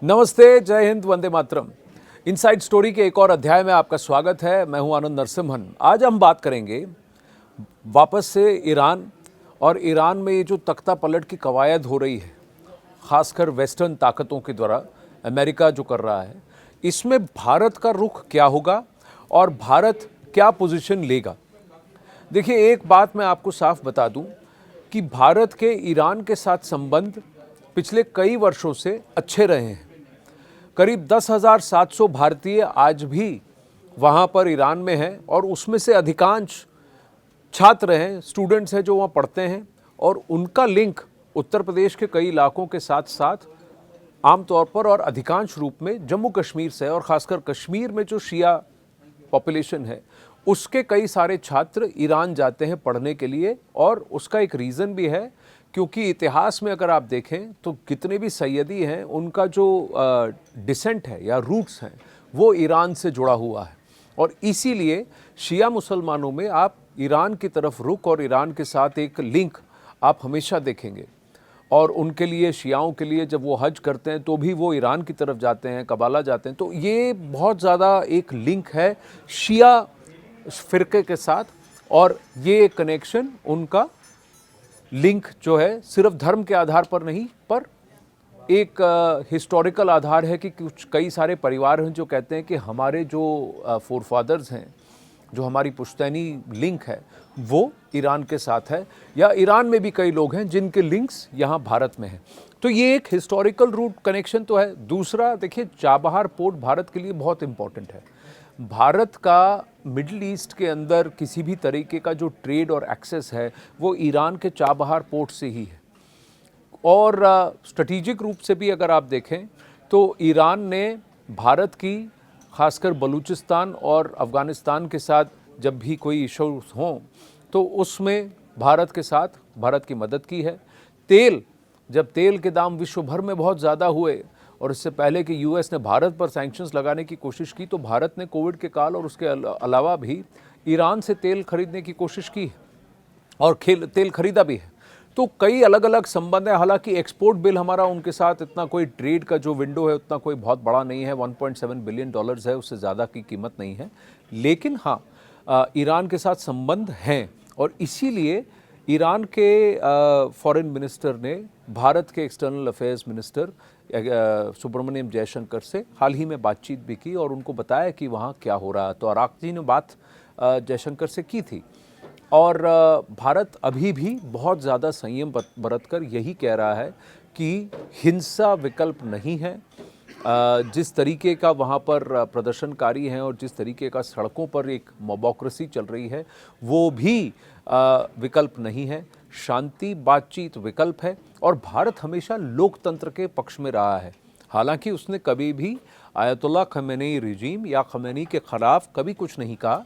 नमस्ते, जय Hind, Vande Mataram. Inside story के एक और अध्याय में आपका स्वागत है। मैं हूं आनंद नरसिम्हन। आज हम बात करेंगे वापस से ईरान और ईरान में ये जो तख्ता पलट की कवायद हो रही है, खासकर वेस्टर्न ताकतों के द्वारा, अमेरिका जो कर रहा है, इसमें भारत का रुख क्या होगा और भारत क्या पोजीशन लेगा। देखिए, एक बात मैं आपको साफ बता दूं कि भारत के ईरान के साथ संबंध पिछले कई वर्षों से अच्छे रहे हैं। करीब 10,700 भारतीय आज भी वहाँ पर ईरान में हैं और उसमें से अधिकांश छात्र हैं, स्टूडेंट्स हैं जो वहाँ पढ़ते हैं, और उनका लिंक उत्तर प्रदेश के कई इलाकों के साथ साथ आमतौर पर और अधिकांश रूप में जम्मू कश्मीर से है। और ख़ासकर कश्मीर में जो शिया पॉपुलेशन है, उसके कई सारे छात्र ईरान जाते हैं पढ़ने के लिए। और उसका एक रीज़न भी है, क्योंकि इतिहास में अगर आप देखें तो कितने भी सैयदी हैं, उनका जो डिसेंट है या रूट्स हैं वो ईरान से जुड़ा हुआ है। और इसीलिए शिया मुसलमानों में आप ईरान की तरफ रुख और ईरान के साथ एक लिंक आप हमेशा देखेंगे। और उनके लिए, शियाओं के लिए, जब वो हज करते हैं तो भी वो ईरान की तरफ जाते हैं, कबाला जाते हैं। तो ये बहुत ज़्यादा एक लिंक है शिया फ़िरके के साथ। और ये कनेक्शन, उनका लिंक जो है, सिर्फ धर्म के आधार पर नहीं, पर एक हिस्टोरिकल आधार है कि कुछ कई सारे परिवार हैं जो कहते हैं कि हमारे जो फोरफादर्स हैं, जो हमारी पुश्तैनी लिंक है, वो ईरान के साथ है। या ईरान में भी कई लोग हैं जिनके लिंक्स यहाँ भारत में हैं। तो ये एक हिस्टोरिकल रूट कनेक्शन तो है। दूसरा, देखिए, चाबहार पोर्ट भारत के लिए बहुत इम्पॉर्टेंट है। भारत का मिडिल ईस्ट के अंदर किसी भी तरीके का जो ट्रेड और एक्सेस है वो ईरान के चाबहार पोर्ट से ही है। और स्ट्रेटेजिक रूप से भी अगर आप देखें तो ईरान ने भारत की, खासकर बलूचिस्तान और अफ़गानिस्तान के साथ जब भी कोई इश्यूज हों तो उसमें भारत के साथ भारत की मदद की है। जब तेल के दाम विश्व भर में बहुत ज़्यादा हुए और इससे पहले कि यूएस ने भारत पर सैंक्शंस लगाने की कोशिश की, तो भारत ने कोविड के काल और उसके अलावा भी ईरान से तेल खरीदने की कोशिश की है और तेल खरीदा भी है। तो कई अलग अलग संबंध है। हालांकि एक्सपोर्ट बिल हमारा उनके साथ इतना कोई, ट्रेड का जो विंडो है उतना कोई बहुत बड़ा नहीं है, 1.7 बिलियन डॉलर्स है, उससे ज़्यादा की कीमत नहीं है। लेकिन हाँ, ईरान के साथ संबंध हैं। और इसीलिए ईरान के फॉरेन मिनिस्टर ने भारत के external affairs minister Subrahmanyam Jaishankar से हाल ही में बातचीत भी की और उनको बताया कि वहाँ क्या हो रहा है। तो अराक जी ने बात जयशंकर से की थी। और भारत अभी भी बहुत ज़्यादा संयम बरतकर यही कह रहा है कि हिंसा विकल्प नहीं है। जिस तरीके का वहाँ पर प्रदर्शनकारी हैं और जिस तरीके का सड़कों पर एक मोबोक्रेसी चल रही है, वो भी विकल्प नहीं है। शांति, बातचीत विकल्प है। और भारत हमेशा लोकतंत्र के पक्ष में रहा है। हालांकि उसने कभी भी आयतुल्लाह खमेनी रिजीम या खमेनी के ख़िलाफ़ कभी कुछ नहीं कहा,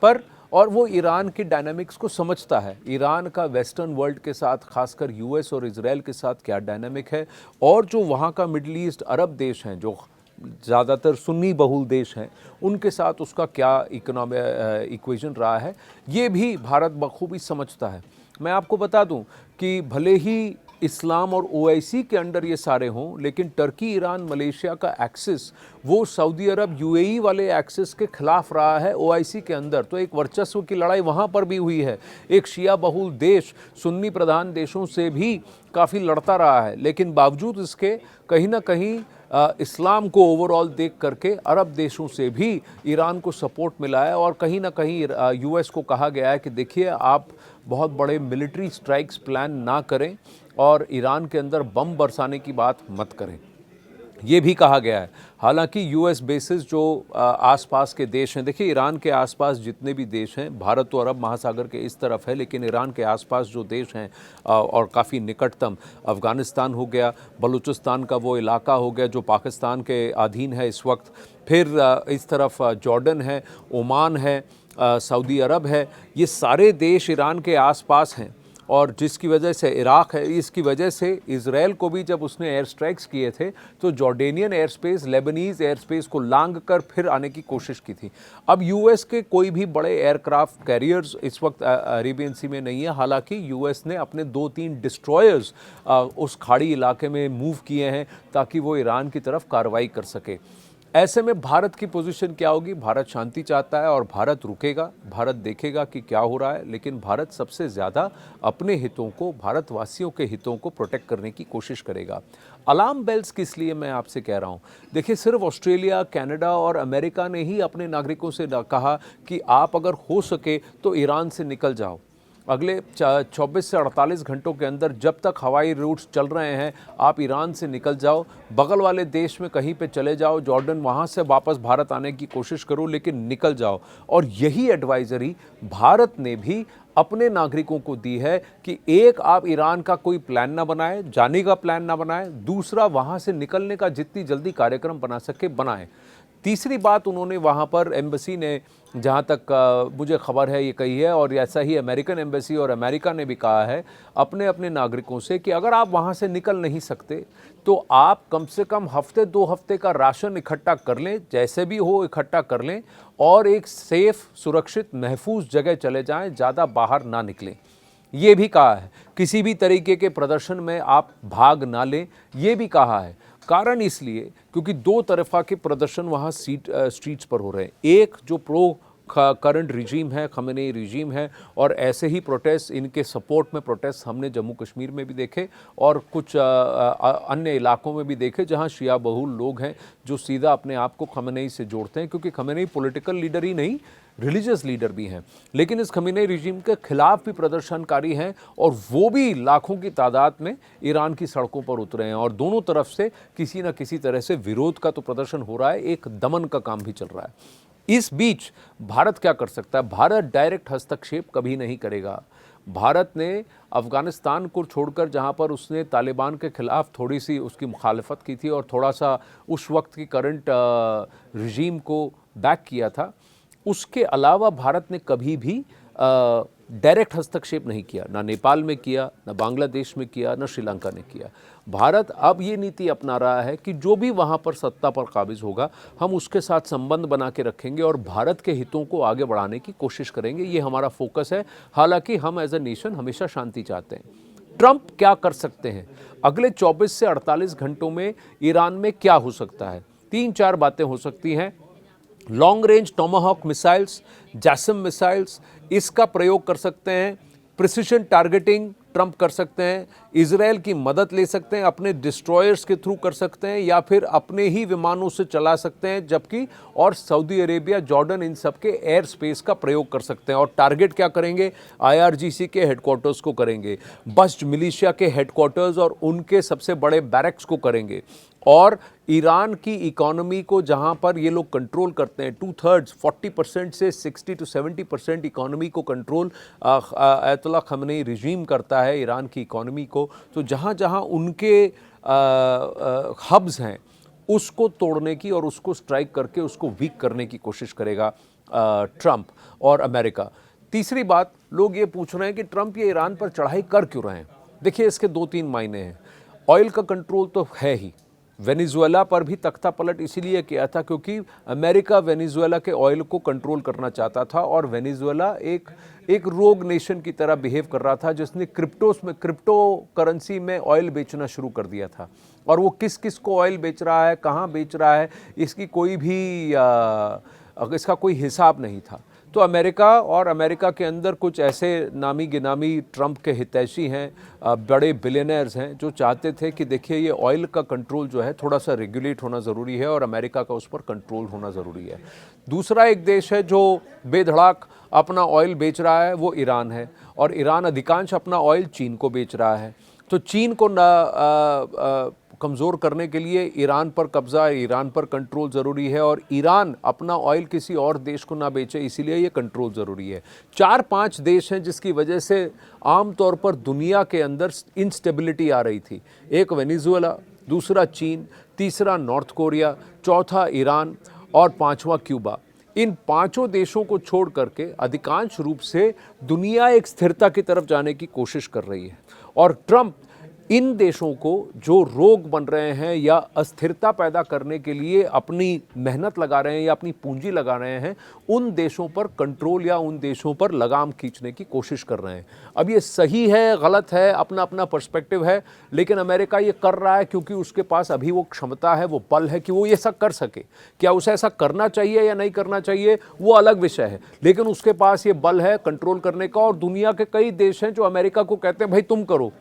पर और वो ईरान की डायनामिक्स को समझता है। ईरान का वेस्टर्न वर्ल्ड के साथ, खासकर यूएस और इजराइल के साथ क्या डायनामिक है, और जो वहाँ का मिडल ईस्ट अरब देश हैं, जो ज़्यादातर सुन्नी बहुल देश हैं, उनके साथ उसका क्या इक्वेशन रहा है, ये भी भारत बखूबी समझता है। मैं आपको बता दूं कि भले ही इस्लाम और ओआईसी के अंडर ये सारे हों, लेकिन टर्की, ईरान, मलेशिया का एक्सेस वो सऊदी अरब, यूएई वाले एक्सेस के खिलाफ रहा है ओआईसी के अंदर। तो एक वर्चस्व की लड़ाई वहाँ पर भी हुई है। एक शिया बहुल देश सुन्नी प्रधान देशों से भी काफ़ी लड़ता रहा है, लेकिन बावजूद इसके कहीं ना कहीं इस्लाम को ओवरऑल देख करके अरब देशों से भी ईरान को सपोर्ट मिला है। और कहीं ना कहीं यूएस को कहा गया है कि देखिए, आप बहुत बड़े मिलिट्री स्ट्राइक्स प्लान ना करें और ईरान के अंदर बम बरसाने की बात मत करें, ये भी कहा गया है। हालांकि यूएस बेसिस जो आसपास के देश हैं, देखिए, ईरान के आसपास जितने भी देश हैं, भारत तो अरब महासागर के इस तरफ है, लेकिन ईरान के आसपास जो देश हैं और काफ़ी निकटतम, अफ़गानिस्तान हो गया, बलूचिस्तान का वो इलाका हो गया जो पाकिस्तान के अधीन है इस वक्त, फिर इस तरफ जॉर्डन है, ओमान है, सऊदी अरब है, ये सारे देश ईरान के आसपास हैं। और जिसकी वजह से इराक है, इसकी वजह से इजराइल को भी जब उसने एयर स्ट्राइक्स किए थे तो Jordanian air space, Lebanese air space को लांग कर फिर आने की कोशिश की थी। अब यूएस के कोई भी बड़े एयरक्राफ्ट कैरियर्स इस वक्त अरेबियन सी में नहीं है, हालांकि यूएस ने अपने 2-3 डिस्ट्रॉयर्स उस खाड़ी इलाके में मूव किए हैं ताकि वो ईरान की तरफ कार्रवाई कर सके। ऐसे में भारत की पोजीशन क्या होगी? भारत शांति चाहता है और भारत रुकेगा, भारत देखेगा कि क्या हो रहा है, लेकिन भारत सबसे ज़्यादा अपने हितों को, भारतवासियों के हितों को प्रोटेक्ट करने की कोशिश करेगा। अलार्म बेल्स किस लिए मैं आपसे कह रहा हूँ? देखिए, सिर्फ ऑस्ट्रेलिया, कनाडा और अमेरिका ने ही अपने नागरिकों से कहा कि आप अगर हो सके तो ईरान से निकल जाओ। अगले 24 से 48 घंटों के अंदर जब तक हवाई रूट्स चल रहे हैं आप ईरान से निकल जाओ, बगल वाले देश में कहीं पे चले जाओ, जॉर्डन, वहाँ से वापस भारत आने की कोशिश करो, लेकिन निकल जाओ। और यही एडवाइजरी भारत ने भी अपने नागरिकों को दी है कि एक, आप ईरान का कोई प्लान ना बनाएं, जाने का प्लान ना बनाएं, दूसरा वहाँ से निकलने का जितनी जल्दी कार्यक्रम बना सके बनाएं। तीसरी बात उन्होंने वहाँ पर एम्बेसी ने, जहाँ तक मुझे खबर है, ये कही है, और ऐसा ही अमेरिकन एम्बेसी और अमेरिका ने भी कहा है अपने अपने नागरिकों से कि अगर आप वहाँ से निकल नहीं सकते तो आप कम से कम हफ्ते 2 हफ्ते का राशन इकट्ठा कर लें, जैसे भी हो इकट्ठा कर लें, और एक सेफ, सुरक्षित, महफूज जगह चले जाएं, ज़्यादा बाहर ना निकलें। ये भी कहा है किसी भी तरीके के प्रदर्शन में आप भाग ना लें, ये भी कहा है। कारण इसलिए क्योंकि 2 तरफा के प्रदर्शन वहाँ स्ट्रीट्स पर हो रहे हैं। एक जो प्रो करंट रिजीम है, खमेनेई रिजीम है, और ऐसे ही प्रोटेस्ट, इनके सपोर्ट में प्रोटेस्ट हमने जम्मू कश्मीर में भी देखे और कुछ अन्य इलाकों में भी देखे जहां शिया बहुल लोग हैं जो सीधा अपने आप को खमेनेई से जोड़ते हैं, क्योंकि खमेनेई पॉलिटिकल लीडर ही नहीं, रिलीजियस लीडर भी हैं, लेकिन इस खमेनेई रिजीम के खिलाफ भी प्रदर्शनकारी हैं और वो भी लाखों की तादाद में ईरान की सड़कों पर उतरे हैं। और दोनों तरफ से किसी न किसी तरह से विरोध का तो प्रदर्शन हो रहा है, एक दमन का काम भी चल रहा है। इस बीच भारत क्या कर सकता है? भारत डायरेक्ट हस्तक्षेप कभी नहीं करेगा। भारत ने अफ़गानिस्तान को छोड़कर, जहां पर उसने तालिबान के खिलाफ थोड़ी सी उसकी मुखालफत की थी और थोड़ा सा उस वक्त की करंट रिजीम को बैक किया था, उसके अलावा भारत ने कभी भी डायरेक्ट हस्तक्षेप नहीं किया। ना नेपाल में किया, ना बांग्लादेश में किया, ना श्रीलंका ने किया। भारत अब ये नीति अपना रहा है कि जो भी वहाँ पर सत्ता पर काबिज होगा हम उसके साथ संबंध बना के रखेंगे और भारत के हितों को आगे बढ़ाने की कोशिश करेंगे। ये हमारा फोकस है। हालांकि हम एज ए नेशन हमेशा शांति चाहते हैं। ट्रंप क्या कर सकते हैं? अगले 24 से 48 घंटों में ईरान में क्या हो सकता है? 3-4 बातें हो सकती हैं। Long range Tomahawk missiles, JASSM missiles, इसका प्रयोग कर सकते हैं। प्रिसिशन टारगेटिंग ट्रंप कर सकते हैं। इजराइल की मदद ले सकते हैं, अपने डिस्ट्रॉयर्स के थ्रू कर सकते हैं या फिर अपने ही विमानों से चला सकते हैं, जबकि और सऊदी अरेबिया, जॉर्डन, इन सब के एयर स्पेस का प्रयोग कर सकते हैं। और टारगेट क्या करेंगे? IRGC के हेडक्वार्टर्स को करेंगे, बस्ट मिलिशिया के हेडक्वार्टर्स और उनके सबसे बड़े बैरक्स को करेंगे। और ईरान की इकोनॉमी को जहां पर ये लोग कंट्रोल करते हैं, 2/3 40% से 60 to 70% इकोनॉमी को कंट्रोल अयतुल्ला खमेनेई रिजीम करता है ईरान की इकोनॉमी को। तो जहां जहां उनके हब्स हैं उसको तोड़ने की और उसको स्ट्राइक करके उसको वीक करने की कोशिश करेगा ट्रंप और अमेरिका। तीसरी बात, लोग ये पूछ रहे हैं कि ट्रंप ये ईरान पर चढ़ाई कर क्यों रहे हैं? देखिए, इसके 2-3 मायने हैं। ऑयल का कंट्रोल तो है ही। वेनेजुएला पर भी तख्ता पलट इसीलिए किया था क्योंकि अमेरिका वेनेजुएला के ऑयल को कंट्रोल करना चाहता था और वेनेजुएला एक रोग नेशन की तरह बिहेव कर रहा था जिसने क्रिप्टो करेंसी में ऑयल बेचना शुरू कर दिया था। और वो किस किस को ऑयल बेच रहा है, कहाँ बेच रहा है, इसकी कोई भी इसका कोई हिसाब नहीं था। तो अमेरिका के अंदर कुछ ऐसे नामी गिनामी ट्रंप के हितैषी हैं, बड़े बिलियनर्स हैं, जो चाहते थे कि देखिए ये ऑयल का कंट्रोल जो है थोड़ा सा रेगुलेट होना ज़रूरी है और अमेरिका का उस पर कंट्रोल होना ज़रूरी है। दूसरा एक देश है जो बेधड़ाक अपना ऑयल बेच रहा है, वो ईरान है। और ईरान अधिकांश अपना ऑयल चीन को बेच रहा है। तो चीन को कमज़ोर करने के लिए ईरान पर कब्ज़ा, ईरान पर कंट्रोल ज़रूरी है और ईरान अपना ऑयल किसी और देश को ना बेचे, इसीलिए ये कंट्रोल ज़रूरी है। 4-5 देश हैं जिसकी वजह से आमतौर पर दुनिया के अंदर इंस्टेबिलिटी आ रही थी। एक वेनेजुएला, दूसरा चीन, तीसरा नॉर्थ कोरिया, चौथा ईरान और 5वां क्यूबा। इन पांचों देशों को छोड़ करके अधिकांश रूप से दुनिया एक स्थिरता की तरफ जाने की कोशिश कर रही है और ट्रंप इन देशों को जो रोग बन रहे हैं या अस्थिरता पैदा करने के लिए अपनी मेहनत लगा रहे हैं या अपनी पूंजी लगा रहे हैं, उन देशों पर कंट्रोल या उन देशों पर लगाम खींचने की कोशिश कर रहे हैं। अब ये सही है, गलत है, अपना अपना पर्सपेक्टिव है, लेकिन अमेरिका ये कर रहा है क्योंकि उसके पास अभी वो क्षमता है, वो बल है कि वो ये सब कर सके। क्या उसे ऐसा करना चाहिए या नहीं करना चाहिए वो अलग विषय है, लेकिन उसके पास ये बल है कंट्रोल करने का। और दुनिया के कई देश हैं जो अमेरिका को कहते हैं भाई तुम करो,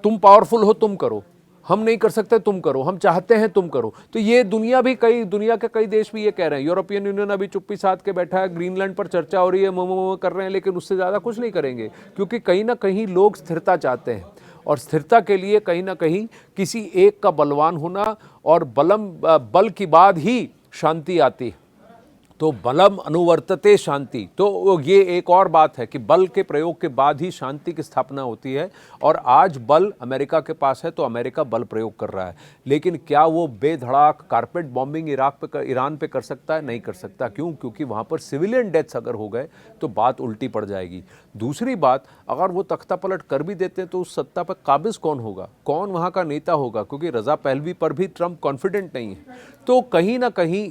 तुम पावरफुल हो, तुम करो, हम नहीं कर सकते तुम करो, हम चाहते हैं तुम करो। तो ये दुनिया के कई देश भी ये कह रहे हैं। यूरोपियन यूनियन अभी चुप्पी साध के बैठा है, ग्रीनलैंड पर चर्चा हो रही है, मो कर रहे हैं, लेकिन उससे ज़्यादा कुछ नहीं करेंगे क्योंकि कहीं ना कहीं लोग स्थिरता चाहते हैं और स्थिरता के लिए कहीं ना कहीं किसी एक का बलवान होना और बल की बाद ही शांति आती है। तो बलम अनुवर्तते शांति, तो ये एक और बात है कि बल के प्रयोग के बाद ही शांति की स्थापना होती है। और आज बल अमेरिका के पास है तो अमेरिका बल प्रयोग कर रहा है, लेकिन क्या वो बेधड़ाक कारपेट बॉम्बिंग ईरान पे कर सकता है? नहीं कर सकता। क्यों? क्योंकि वहाँ पर सिविलियन डेथ्स अगर हो गए तो बात उल्टी पड़ जाएगी। दूसरी बात, अगर वो तख्ता पलट कर भी देते हैं तो उस सत्ता पर काबिज कौन होगा, कौन वहाँ का नेता होगा? क्योंकि रजा पहलवी पर भी ट्रंप कॉन्फिडेंट नहीं है। तो कहीं ना कहीं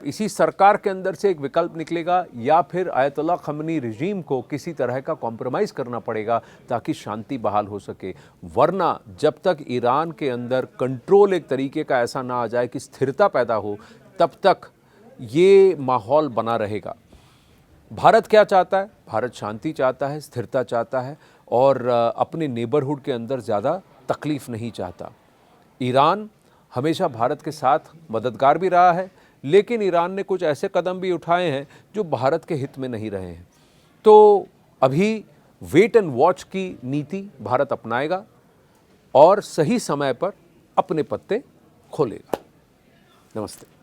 इसी सरकार के अंदर से एक विकल्प निकलेगा या फिर आयतुल्लाह खमेनी रिजीम को किसी तरह का कॉम्प्रोमाइज़ करना पड़ेगा ताकि शांति बहाल हो सके। वरना जब तक ईरान के अंदर कंट्रोल एक तरीके का ऐसा ना आ जाए कि स्थिरता पैदा हो, तब तक ये माहौल बना रहेगा। भारत क्या चाहता है? भारत शांति चाहता है, स्थिरता चाहता है और अपने नेबरहुड के अंदर ज़्यादा तकलीफ़ नहीं चाहता। ईरान हमेशा भारत के साथ मददगार भी रहा है, लेकिन ईरान ने कुछ ऐसे कदम भी उठाए हैं जो भारत के हित में नहीं रहे हैं। तो अभी वेट एंड वॉच की नीति भारत अपनाएगा और सही समय पर अपने पत्ते खोलेगा। नमस्ते।